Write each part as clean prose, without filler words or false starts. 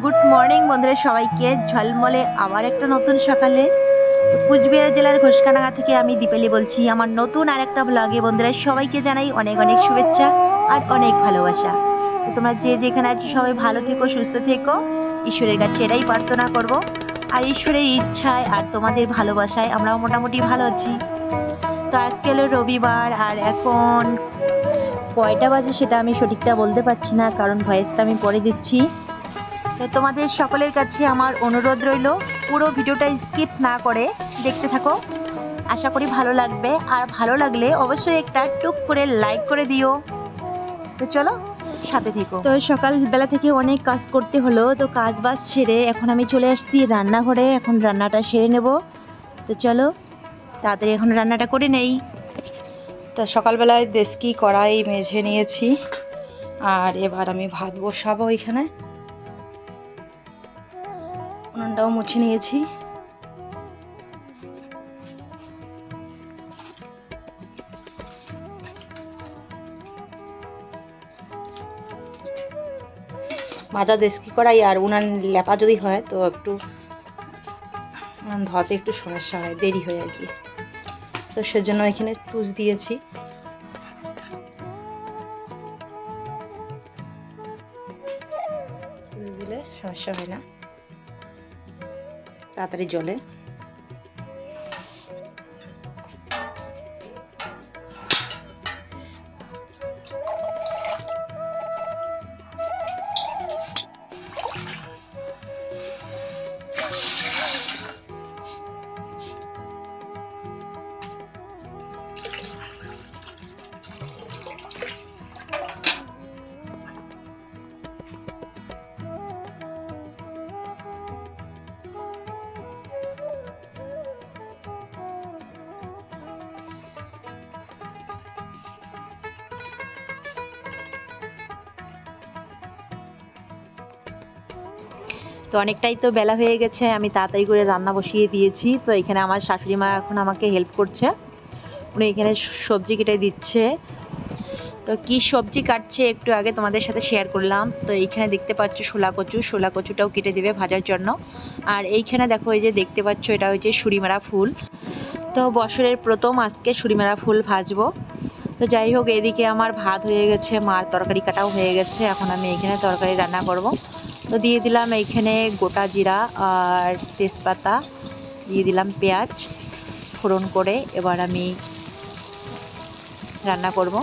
Good morning বন্ধুরা, সবাইকে ঝলমলে আবার একটা নতুন সকালে। তো কুচবিহার জেলার ঘোষকাডাঙ্গা থেকে আমি দীপালি বলছি আমার নতুন আর একটা ব্লগে। বন্ধুরা সবাইকে জানাই অনেক অনেক শুভেচ্ছা আর অনেক ভালোবাসা। তো তোমরা যে যেখানে আছো সবাই ভালো থেকো, সুস্থ থেকো, ঈশ্বরের কাছে এটাই প্রার্থনা করব। আর ঈশ্বরের ইচ্ছায় আর তোমাদের ভালোবাসায় আমরাও মোটামুটি ভালো আছি। তো আজকে হলো রবিবার, আর এখন কয়টা বাজে সেটা আমি সঠিকটা বলতে পারছি না, কারণ ভয়েসটা আমি পরে দিচ্ছি। তো তোমাদের সকলের কাছে আমার অনুরোধ রইল, পুরো ভিডিওটা স্কিপ না করে দেখতে থাকো, আশা করি ভালো লাগবে। আর ভালো লাগলে অবশ্যই একটা টুক করে লাইক করে দিও। তো চলো সাথে থেকো। তো সকালবেলা থেকে অনেক কাজ করতে হলো, তো কাজ বাজ সেরে এখন আমি চলে আসছি রান্নাঘরে। এখন রান্নাটা সেরে নেব। তো চলো তাড়াতাড়ি এখন রান্নাটা করে নেই। তো সকালবেলায় দেশকি কড়াই মেজে নিয়েছি, আর এবার আমি ভাত বসাবো। এখানে উনুনটাও মুছে নিয়েছি। মাজা দেশকি কড়াই আর উনান লেপা যদি হয় তো একটু ধোয়াতে একটু সমস্যা হয়, দেরি হয় আর কি। তো সেজন্য এখানে তুষ দিয়েছি। তুষ দিলে সমস্যা হয় না, তাড়াতাড়ি জ্বলে। তো অনেকটাই তো বেলা হয়ে গেছে, আমি তাড়াতাড়ি করে রান্না বসিয়ে দিয়েছি। তো এখানে আমার শাশুড়ি মা এখন আমাকে হেল্প করছে, উনি এখানে সবজি কেটে দিচ্ছে। তো কি সবজি কাটছে একটু আগে তোমাদের সাথে শেয়ার করলাম। তো এইখানে দেখতে পাচ্ছ শোলা কচু, শোলা কচুটাও কেটে দেবে ভাজার জন্য। আর এইখানে দেখো এই যে দেখতে পাচ্ছ এটা হচ্ছে সুরিমারা ফুল। তো বছরের প্রথম আজকে সুরিমারা ফুল ভাজবো। তো যাই হোক, এদিকে আমার ভাত হয়ে গেছে, মার তরকারি কাটাও হয়ে গেছে। এখন আমি এখানে তরকারি রান্না করব। তো দিয়ে দিলাম এইখানে গোটা জিরা আর তেজপাতা, দিয়ে দিলাম পেঁয়াজ ফোড়ন করে। এবার আমি রান্না করব।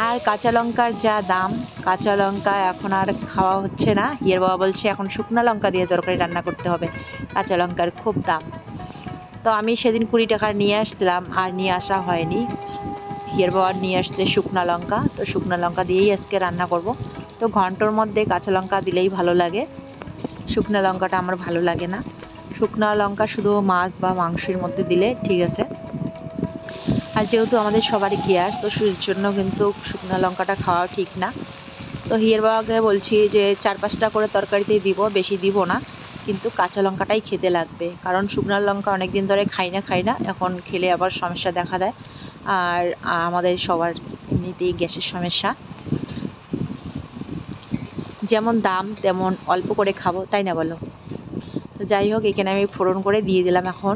আর কাঁচা লঙ্কার যা দাম, কাঁচা লঙ্কা এখন আর খাওয়া হচ্ছে না। হিয়ের বাবা বলছে এখন শুকনো লঙ্কা দিয়ে তরকারি রান্না করতে হবে, কাঁচা লঙ্কার খুব দাম। তো আমি সেদিন 20 টাকার নিয়ে আসছিলাম, আর নিয়ে আসা হয়নি। হিয়ের বাবা নিয়ে আসছে শুকনো লঙ্কা, তো শুকনো লঙ্কা দিয়েই আজকে রান্না করব। তো ঘন্টর মধ্যে কাঁচা লঙ্কা দিলেই ভালো লাগে, শুকনো লঙ্কাটা আমার ভালো লাগে না। শুকনো লঙ্কা শুধু মাছ বা মাংসের মধ্যে দিলে ঠিক আছে। আর যেহেতু আমাদের সবারই গ্যাস, তো সেই জন্য কিন্তু শুকনো লঙ্কাটা খাওয়া ঠিক না। তো হিয়ের বাবাকে বলছি যে 4-5টা করে তরকারিতেই দিব, বেশি দিব না, কিন্তু কাঁচা লঙ্কাটাই খেতে লাগবে, কারণ শুকনো লঙ্কা অনেক দিন ধরে খাই না, এখন খেলে আবার সমস্যা দেখা দেয়। আর আমাদের সবার এমনিতেই গ্যাসের সমস্যা, যেমন দাম তেমন অল্প করে খাবো, তাই না বলো? তো যাই হোক, এখানে আমি ফোড়ন করে দিয়ে দিলাম। এখন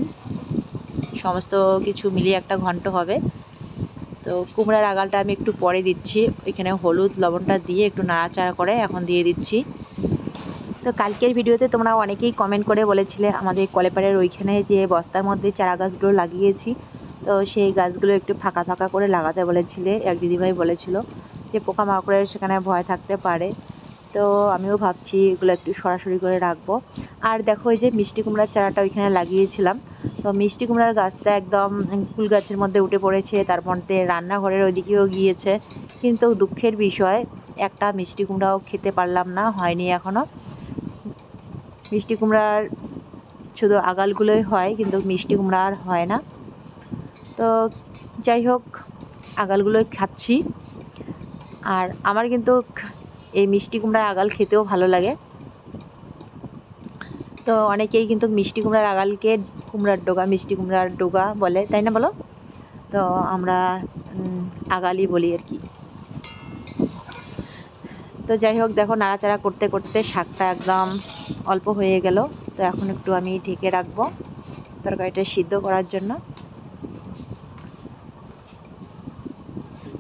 সমস্ত কিছু মিলিয়ে একটা ঘন্ট হবে। তো কুমড়ার আগালটা আমি একটু পরে দিচ্ছি, এখানে হলুদ লবণটা দিয়ে একটু নাড়াচাড়া করে এখন দিয়ে দিচ্ছি। তো কালকের ভিডিওতে তোমরা অনেকেই কমেন্ট করে বলেছিলে আমাদের কলেপাড়ের ওইখানে যে বস্তার মধ্যে চারা গাছগুলো লাগিয়েছি, তো সেই গাছগুলো একটু ফাঁকা ফাঁকা করে লাগাতে বলেছিলে। এক দিদিভাই বলেছিল যে পোকামাকড়ের সেখানে ভয় থাকতে পারে, তো আমিও ভাবছি এগুলো একটু সরাসরি করে রাখবো। আর দেখো এই যে মিষ্টি কুমড়ার চারাটা ওইখানে লাগিয়েছিলাম, তো মিষ্টি কুমড়ার গাছটা একদম ফুল গাছের মধ্যে উঠে পড়েছে, তার মধ্যে রান্নাঘরের ওইদিকেও গিয়েছে। কিন্তু দুঃখের বিষয়, একটা মিষ্টি কুমড়াও খেতে পারলাম না, হয়নি এখনও। মিষ্টি কুমড়ার শুধু আগালগুলোই হয়, কিন্তু মিষ্টি কুমড়া আর হয় না। তো যাই হোক, আগালগুলোই খাচ্ছি। আর আমার কিন্তু এই মিষ্টি কুমড়ার আগাল খেতেও ভালো লাগে। তো অনেকেই কিন্তু মিষ্টি কুমড়ার আগালকে কুমড়ার ডগা, মিষ্টি কুমড়ার ডগা বলে, তাই না বলো? তো আমরা আগালই বলি আর কি। তো যাই হোক, দেখো নাড়াচাড়া করতে করতে শাকটা একদম অল্প হয়ে গেল। তো এখন একটু আমি ঢেকে রাখবো তরকারিটা সিদ্ধ করার জন্য।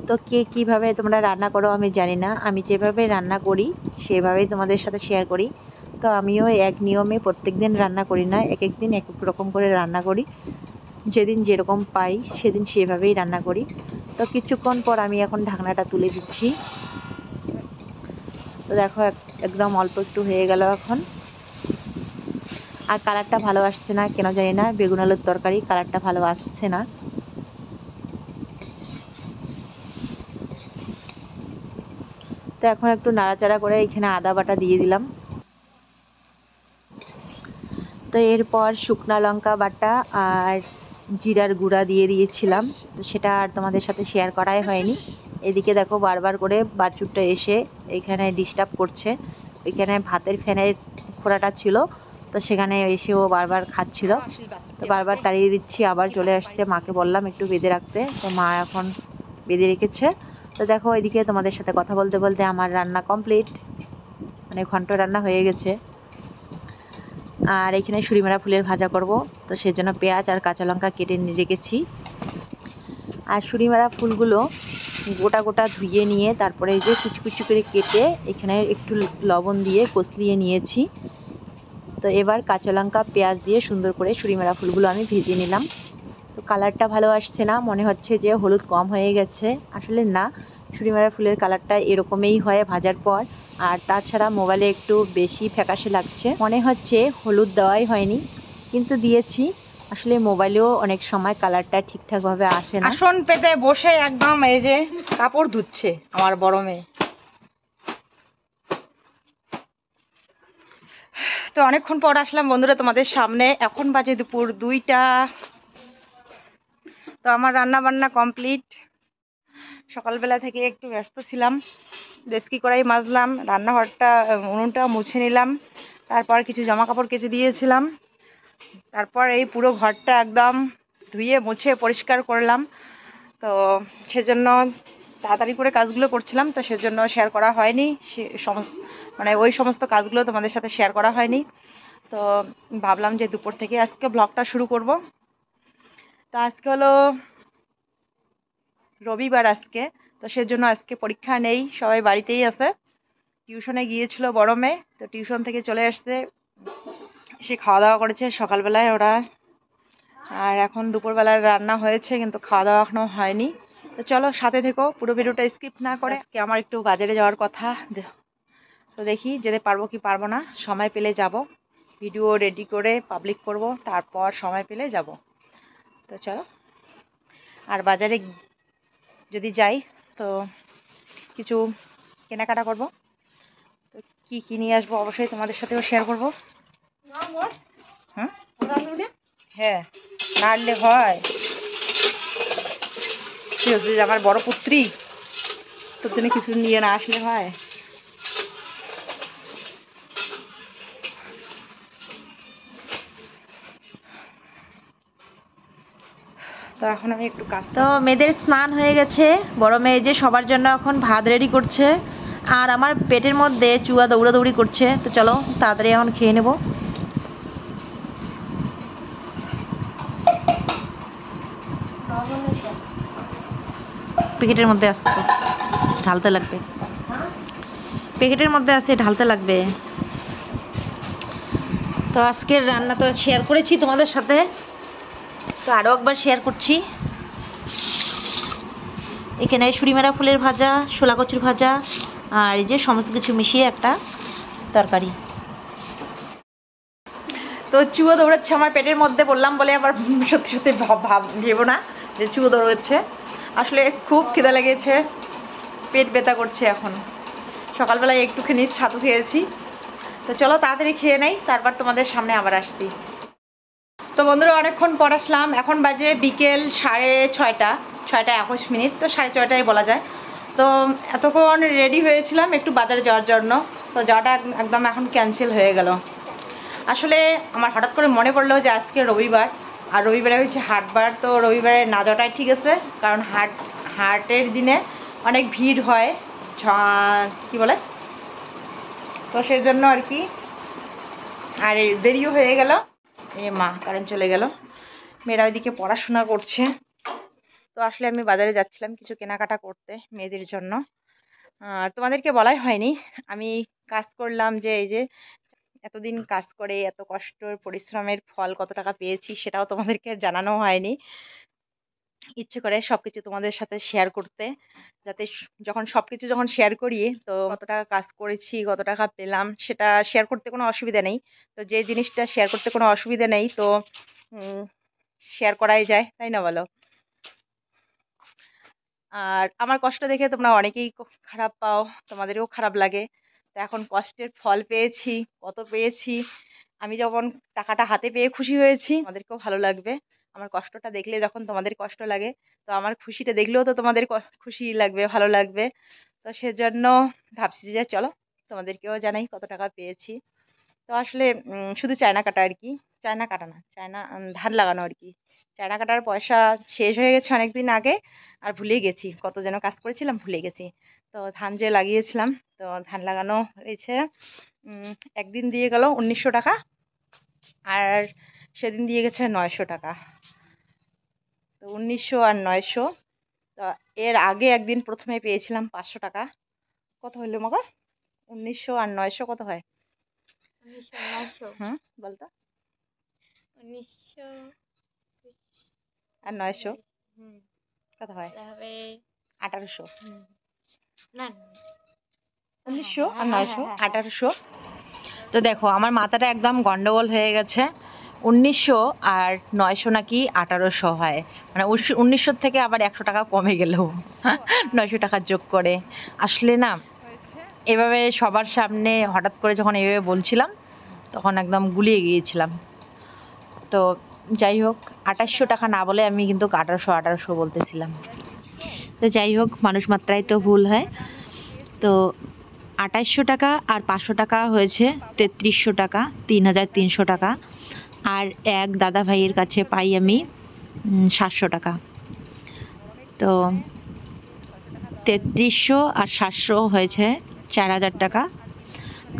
তো কে কীভাবে তোমরা রান্না করো আমি জানি না, আমি যেভাবে রান্না করি সেভাবেই তোমাদের সাথে শেয়ার করি। তো আমিও এক নিয়মে প্রত্যেক দিন রান্না করি না, এক এক দিন এক এক রকম করে রান্না করি। যেদিন যেরকম পাই সেদিন সেভাবেই রান্না করি। তো কিছুক্ষণ পর আমি এখন ঢাকনাটা তুলে দিচ্ছি। তো দেখো একদম অল্প একটু হয়ে গেল এখন। আর কালারটা ভালো আসছে না কেন জানি না, বেগুন আলুর তরকারি কালারটা ভালো আসছে না। তো এখন একটু নাড়াচাড়া করে এখানে আদা বাটা দিয়ে দিলাম। তো এরপর শুকনো লঙ্কা বাটা আর জিরার গুঁড়া দিয়ে দিয়েছিলাম। তো সেটা আর তোমাদের সাথে শেয়ার করাই হয়নি। এদিকে দেখো বারবার করে বাছুরটা এসে এখানে ডিস্টার্ব করছে। এখানে ভাতের ফ্যানের খোড়াটা ছিল, তো সেখানে এসে ও বারবার খাচ্ছিল। তো বারবার তাড়িয়ে দিচ্ছি, আবার চলে আসছে। মাকে বললাম একটু বেঁধে রাখতে, তো মা এখন বেঁধে রেখেছে। তো দেখো এদিকে তোমাদের সাথে কথা বলতে বলতে আমার রান্না কমপ্লিট, মানে ঘন্ট রান্না হয়ে গেছে। আর এখানে সুরিমেরা ফুলের ভাজা করব, তো সেজন্য পেঁয়াজ আর কাঁচা লঙ্কা কেটে নিয়ে রেখেছি। আর সুরিমেরা ফুলগুলো গোটা গোটা ধুয়ে নিয়ে তারপরে এই যে কুচি কুচি করে কেটে এখানে একটু লবণ দিয়ে কষলিয়ে নিয়েছি। তো এবার কাঁচা লঙ্কা পেঁয়াজ দিয়ে সুন্দর করে সুরিমেরা ফুলগুলো আমি ভেজে নিলাম। তো কালারটা ভালো আসছে না, মনে হচ্ছে যে হলুদ কম হয়ে গেছে। আসলে না, সুরিমেরা ফুলের কালারটা এরকমই হয় ভাজার পর। আর তাছাড়া মোবাইলে একটু বেশি ফ্যাকাশে লাগছে, মনে হচ্ছে হলুদ দেওয়াই হয়নি, কিন্তু দিয়েছি। আসলে মোবাইলেও অনেক সময় কালারটা ঠিকঠাকভাবে আসে না। আসন পেতে বসে একদম এই যে কাপড় ধুচ্ছে আমার বড় মেয়ে। তো অনেকক্ষণ পর আসলাম বন্ধুরা তোমাদের সামনে। এখন বাজে দুপুর 2টা। তো আমার রান্না বান্না কমপ্লিট। সকালবেলা থেকে একটু ব্যস্ত ছিলাম, দেশকি কড়াই মাজলাম, রান্নাঘরটা উনুনটা মুছে নিলাম, তারপর কিছু জামা কাপড় কেচে দিয়েছিলাম, তারপর এই পুরো ঘরটা একদম ধুয়ে মুছে পরিষ্কার করলাম। তো সেজন্য তাড়াতাড়ি করে কাজগুলো করছিলাম, তো সেজন্য শেয়ার করা হয়নি মানে ওই সমস্ত কাজগুলো তোমাদের সাথে শেয়ার করা হয়নি। তো ভাবলাম যে দুপুর থেকে আজকে ব্লগটা শুরু করব। তো আজকে হলো রবিবার আজকে, তো সেজন্য আজকে পরীক্ষা নেই, সবাই বাড়িতেই আছে। টিউশনে গিয়েছিল বড় মেয়ে, তো টিউশন থেকে চলে আসছে, সে খাওয়া দাওয়া করেছে সকালবেলায় ওরা। আর এখন দুপুরবেলার রান্না হয়েছে, কিন্তু খাওয়া দাওয়া এখনো হয়নি। তো চলো সাথে থেকো, পুরো ভিডিওটা স্কিপ না করে। আজকে আমার একটু বাজারে যাওয়ার কথা, তো দেখি যেতে পারবো কি পারবো না। সময় পেলে যাব, ভিডিও রেডি করে পাবলিক করব, তারপর সময় পেলে যাব। তো চলো, আর বাজারে যদি যাই তো কিছু কেনাকাটা করব। তো কী কী নিয়ে আসবো অবশ্যই তোমাদের সাথেও শেয়ার করবো। হ্যাঁ, না আনলে হয় কি হচ্ছে যে আমার বড় পুত্রী, তোর জন্য কিছু নিয়ে না আসলে হয়। তো এখন আমি একটু কাজ। তো মেয়েদের স্নান হয়ে গেছে, বড় মেয়ে যে সবার জন্য এখন ভাত রেডি করছে, আর আমার পেটের মধ্যে চুয়া দৌড়াদৌড়ি করছে। তো চলো তাড়াতাড়ি এখন খেয়ে নেব। প্যাকেটের মধ্যে আসছে, ঢালতে লাগবে, প্যাকেটের মধ্যে আছে, ঢালতে লাগবে। তো আজকের রান্না তো শেয়ার করেছি তোমাদের সাথে, তো আরও একবার শেয়ার করছি। এখানে সুরিমেরা ফুলের ভাজা, শোলা কচুর ভাজা, আর এই যে সমস্ত কিছু মিশিয়ে একটা তরকারি। তো চুয়ো দৌড়াচ্ছে আমার পেটের মধ্যে, বললাম বলে আবার সত্যি সত্যি ভেবো না যে চুয়ো দৌড়াচ্ছে। আসলে খুব খিদে লেগেছে, পেট ব্যথা করছে এখন। সকালবেলায় একটুখানি ছাতু খেয়েছি। তো চলো তাড়াতাড়ি খেয়ে নেই, তারপর তোমাদের সামনে আবার আসছি। তো বন্ধুরা অনেকক্ষণ পর আসলাম, এখন বাজে বিকেল 6:30, 6:21, তো 6:30 বলা যায়। তো এতক্ষণ রেডি হয়েছিলাম একটু বাজারে যাওয়ার জন্য, তো যাওয়াটা একদম এখন ক্যান্সেল হয়ে গেল। আসলে আমার হঠাৎ করে মনে পড়লো যে আজকে রবিবার, আর রবিবারে হচ্ছে হাটবার। তো রবিবারে না যাওয়াটাই ঠিক আছে, কারণ হাটের দিনে অনেক ভিড় হয়, কি বলে তো সেই জন্য আর কি আর দেরিও হয়ে গেল। এ মা কারেন্ট চলে গেল। মেয়েরা ওইদিকে পড়াশোনা করছে। তো আসলে আমি বাজারে যাচ্ছিলাম কিছু কেনাকাটা করতে মেয়েদের জন্য। আর তোমাদেরকে বলাই হয়নি আমি কাজ করলাম, যে এই যে এতদিন কাজ করে এত কষ্টর পরিশ্রমের ফল কত টাকা পেয়েছি সেটাও তোমাদেরকে জানানো হয়নি। ইচ্ছে করে সবকিছু তোমাদের সাথে শেয়ার করতে, যাতে যখন সবকিছু যখন শেয়ার করি তো কত টাকা কাজ করেছি কত টাকা পেলাম সেটা শেয়ার করতে কোনো অসুবিধা নেই। তো যে জিনিসটা শেয়ার করতে কোনো অসুবিধা নেই তো শেয়ার করাই যায়, তাই না বলো? আর আমার কষ্ট দেখে তোমরা অনেকেই খারাপ পাও, তোমাদেরও খারাপ লাগে। তো এখন কষ্টের ফল পেয়েছি, কত পেয়েছি। আমি যখন টাকাটা হাতে পেয়ে খুশি হয়েছি, তোমাদেরকেও ভালো লাগবে। আমার কষ্টটা দেখলে যখন তোমাদের কষ্ট লাগে, তো আমার খুশিটা দেখলেও তো তোমাদের খুশি লাগবে, ভালো লাগবে। তো সেজন্য ভাবছি যে চলো তোমাদেরকেও জানাই কত টাকা পেয়েছি। তো আসলে শুধু চায়না কাটা আর কি, চায়না কাটা না, চায়না ধান লাগানো আর কি। চায়না কাটার পয়সা শেষ হয়ে গেছে অনেক দিন আগে, আর ভুলে গেছি কত যেন কাজ করেছিলাম, ভুলে গেছি। তো ধান যে লাগিয়েছিলাম, তো ধান লাগানো হয়েছে। একদিন দিয়ে গেল 1900 টাকা, আর সেদিন দিয়ে গেছে 900 টাকা। তো 1900 আর 900। তো এর আগে একদিন প্রথমে পেয়েছিলাম 500 টাকা। কত হইলো মগর? 1900 আর 900 কত হয়? 1900 হুম, বলতো। 1900 আর 900 হুম কত হয়? তাহলে 1800। না 1900 আর 900 1800। তো দেখো আমার মাথাটা একদম গন্ডগোল হয়ে গেছে। 1900 আর 900 নাকি 1800 হয়, মানে 1900 থেকে আবার 100 টাকা কমে গেল 900 টাকা যোগ করে। আসলে না এভাবে সবার সামনে হঠাৎ করে যখন এভাবে বলছিলাম তখন একদম গুলিয়ে গিয়েছিলাম। তো যাই হোক 2800 টাকা না বলে আমি কিন্তু 1800 বলতেছিলাম। তো যাই হোক মানুষ মাত্রায় তো ভুল হয়। তো 2800 টাকা আর 500 টাকা হয়েছে 3300 টাকা, 3300 টাকা। আর এক দাদা ভাইয়ের কাছে পাই আমি 700 টাকা। তো 3300 আর 700 হয়েছে 4000 টাকা।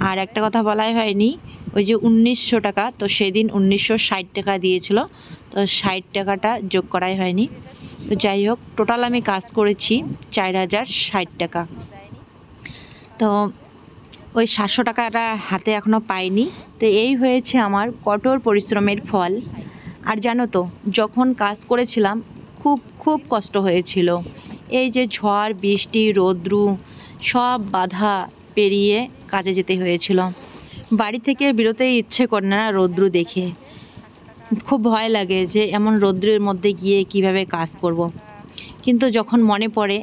আর একটা কথা বলাই হয়নি, ওই যে 1900 টাকা, তো সেদিন 1960 টাকা দিয়েছিল, তো 60 টাকাটা যোগ করাই হয়নি। তো যাই হোক টোটাল আমি কাজ করেছি 4060 টাকা। তো ওই 700 টাকাটা হাতে এখনও পাইনি। তো এই হয়েছে আমার কঠোর পরিশ্রমের ফল। আর জানো তো যখন কাজ করেছিলাম খুব খুব কষ্ট হয়েছিল। এই যে ঝড় বৃষ্টি রৌদ্রু সব বাধা পেরিয়ে কাজে যেতে হয়েছিল। বাড়ি থেকে বেরোতেই ইচ্ছে করে না রৌদ্রু দেখে, খুব ভয় লাগে যে এমন রৌদ্রের মধ্যে গিয়ে কিভাবে কাজ করব। কিন্তু যখন মনে পড়ে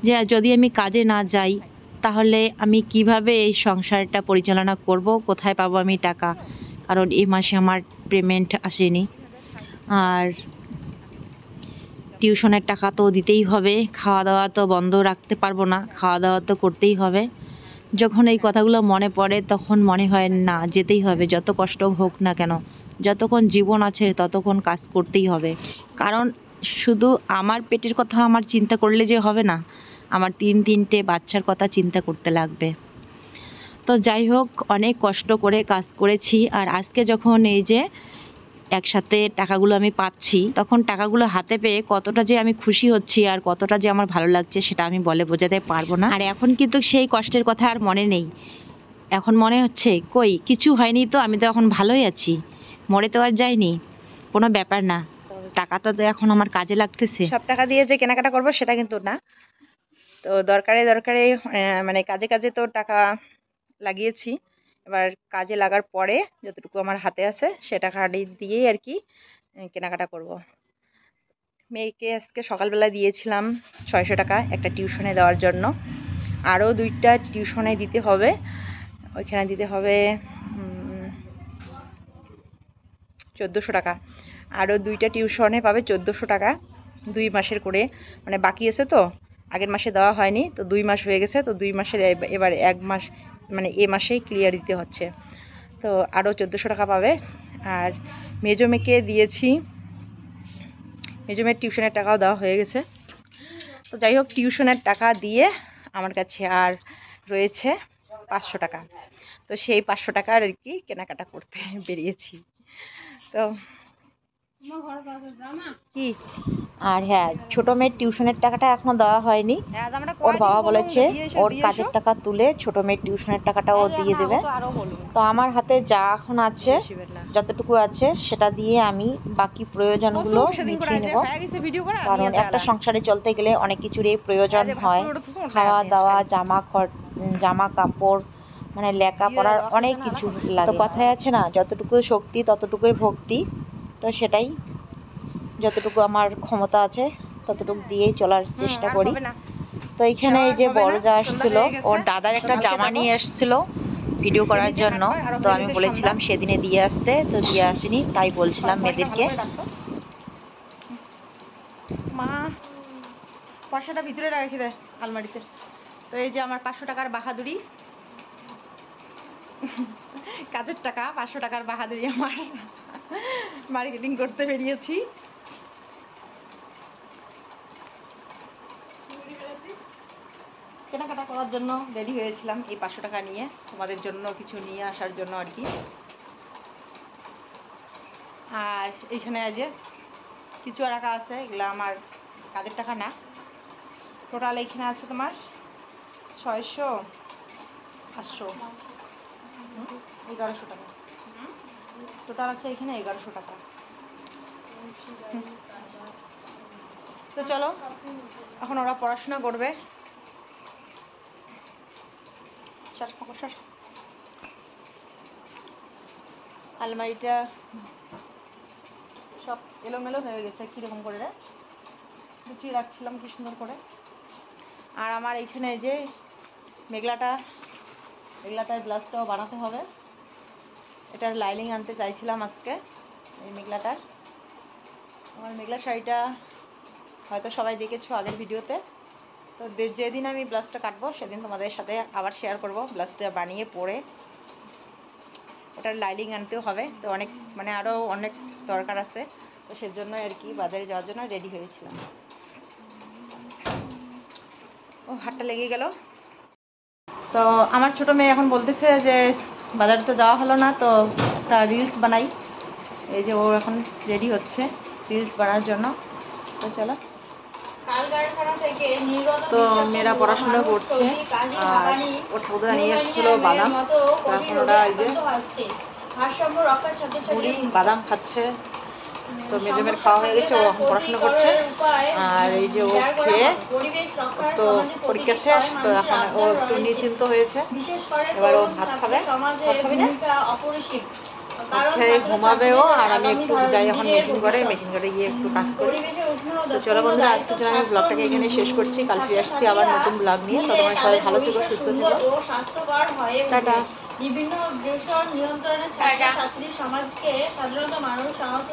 যে যদি আমি কাজে না যাই তাহলে আমি কিভাবে এই সংসারটা পরিচালনা করব, কোথায় পাবো আমি টাকা, কারণ এই মাসে আমার পেমেন্ট আসেনি। আর টিউশনের টাকা তো দিতেই হবে, খাওয়া দাওয়া তো বন্ধ রাখতে পারবো না, খাওয়া দাওয়া তো করতেই হবে। যখন এই কথাগুলো মনে পড়ে তখন মনে হয় না যেতেই হবে, যত কষ্ট হোক না কেন, যতক্ষণ জীবন আছে ততক্ষণ কাজ করতেই হবে। কারণ শুধু আমার পেটের কথা আমার চিন্তা করলে যে হবে না, আমার তিনটে বাচ্চার কথা চিন্তা করতে লাগবে। তো যাই হোক অনেক কষ্ট করে কাজ করেছি। আর আজকে যখন এই যে একসাথে টাকাগুলো আমি পাচ্ছি, তখন টাকাগুলো হাতে পেয়ে কতটা যে আমি খুশি হচ্ছি আর কতটা যে আমার ভালো লাগছে সেটা আমি বলে বোঝাতে পারবো না। আর এখন কিন্তু সেই কষ্টের কথা আর মনে নেই। এখন মনে হচ্ছে কই কিছু হয়নি, তো আমি তো এখন ভালোই আছি, মরে তো আর যাইনি, কোনো ব্যাপার না। টাকাটা তো এখন আমার কাজে লাগতেছে। সব টাকা দিয়ে যে কেনাকাটা করবো সেটা কিন্তু না। তো দরকারে দরকারে মানে কাজে কাজে তো টাকা লাগিয়েছি। এবার কাজে লাগার পরে যতটুকু আমার হাতে আছে সে টাকাটি দিয়েই আর কি কেনাকাটা করব। মেয়েকে আজকে সকালবেলা দিয়েছিলাম 600 টাকা একটা টিউশনে দেওয়ার জন্য। আরও 2টা টিউশনে দিতে হবে, ওইখানে দিতে হবে 1400 টাকা। আরও 2টা টিউশনে পাবে 1400 টাকা, 2 মাসের করে, মানে বাকি আছে তো, আগের মাসে দেওয়া হয়নি, তো 2 মাস হয়ে গেছে, তো 2 মাসের এবার 1 মাস মানে এ মাসেই ক্লিয়ার দিতে হচ্ছে। তো আরও 1400 টাকা পাবে। আর মেজো মেয়েকে দিয়েছি, মেজো মেয়ের টিউশনের টাকাও দেওয়া হয়ে গেছে। তো যাই হোক টিউশনের টাকা দিয়ে আমার কাছে আর রয়েছে 500 টাকা। তো সেই 500 টাকার আর কি কেনাকাটা করতে বেরিয়েছি। তো কি আর হ্যাঁ, ছোট মেয়ের টিউশনের টাকাটা এখনো দেওয়া হয়নি। ওর বাবা বলেছে ওর কাজের টাকা তুলে ছোট মেয়ের টিউশনের টাকাটা ও দিয়ে দেবে। তো আমার হাতে যা এখন আছে, যতটুকু আছে সেটা দিয়ে আমি বাকি প্রয়োজনগুলো মিটিয়ে নেব। কারণ একটা সংসারে চলতে গেলে অনেক কিছুরই প্রয়োজন হয়, খাওয়া দাওয়া, জামা কাপড়, মানে লেখাপড়ার অনেক কিছু লাগে। তো কথায় আছে না, যতটুকু শক্তি ততটুকুই ভক্তি। তো সেটাই, যতটুকু আমার ক্ষমতা আছে ততটুকু দিয়েই চলার চেষ্টা করি। তো এখানে এই যে বড় যা আসছিল, ওর দাদার একটা জামা নিয়ে এসেছিল ভিডিও করার জন্য। তো আমি বলেছিলাম সেদিনে দিয়ে আসতে, তো দিয়ে আসিনি, তাই বলছিলাম মেয়েদেরকে। মা পয়সাটা ভিতরে রাখি দে আলমারিতে। তো এই যে আমার 500 টাকার বাহাদুরি, কাজের টাকা 500 টাকার বাহাদুরি আমার, মার্কেটিং করতে বেরিয়েছি। কেনাকাটা করার জন্য রেডি হয়েছিলাম এই 500 টাকা নিয়ে, তোমাদের জন্য কিছু নিয়ে আসার জন্য আর কি। আর এইখানে যে কিছু রাখা আছে, এগুলো আমার কাজের টাকা না। টোটাল এইখানে আছে তোমার 600, 500, 1100 টাকা টোটাল আছে এখানে, 1100 টাকা। তো চলো, এখন ওরা পড়াশোনা করবে। আলমারিটা সব এলোমেলো হয়ে গেছে, কীরকম করে রে গুছিয়ে রাখছিলাম কি সুন্দর করে। আর আমার এইখানে যে মেঘলাটার ব্লাউজটাও বানাতে হবে। এটার লাইনিং আনতে চাইছিলাম আজকে, এই মেঘলাটার। আমার মেঘলা শাড়িটা হয়তো সবাই দেখেছো আগের ভিডিওতে। তো যেদিন আমি ব্লাউজটা কাটবো সেদিন তোমাদের সাথে আবার শেয়ার করব ব্লাউজটা বানিয়ে পরে। ওটার লাইনিং আনতেও হবে, তো অনেক মানে আরও অনেক দরকার আছে। তো সেজন্য আর কি বাজারে যাওয়ার জন্য রেডি হয়েছিলাম। ও হাতটা লেগে গেল। তো আমার ছোটো মেয়ে এখন বলতেছে যে বাজারে তো যাওয়া হলো না, তো একটা রিলস বানাই। এই যে ও এখন রেডি হচ্ছে রিলস বানানোর জন্য। তো চলো। তো মেয়েরা পড়াশোনা করছে, আর ওর ঠাকুরদা নিয়ে এসেছিল বাদাম। তো এখন ওরা এই যে মুড়ি বাদাম খাচ্ছে। তো মেজমের খাওয়া হয়ে গেছে, ও এখন পড়াশোনা করছে। আর এই যে ও খেয়ে, তো পরীক্ষা শেষ, তো এখন ও একটু নিশ্চিন্ত হয়েছে। এবার ও ভাত খাবে। ভাত খাবি না? খেয়ে ঘুমাবেও। আর আমি একটু যাই এখন মেশিন ঘরে গিয়ে একটু কাজ করি। তো চলো বন্ধুরা, আজকে আমি ব্লগটাকে এখানে শেষ করছি। কালকে আসছি আবার নতুন ব্লগ নিয়ে। তো তোমরা সবাই ভালো থেকো, সুস্থ থেকো। টাটা। বিভিন্ন দূষণ নিয়ন্ত্রণে ছাত্রছাত্রী সমাজকে সাধারণত মানব সমাজ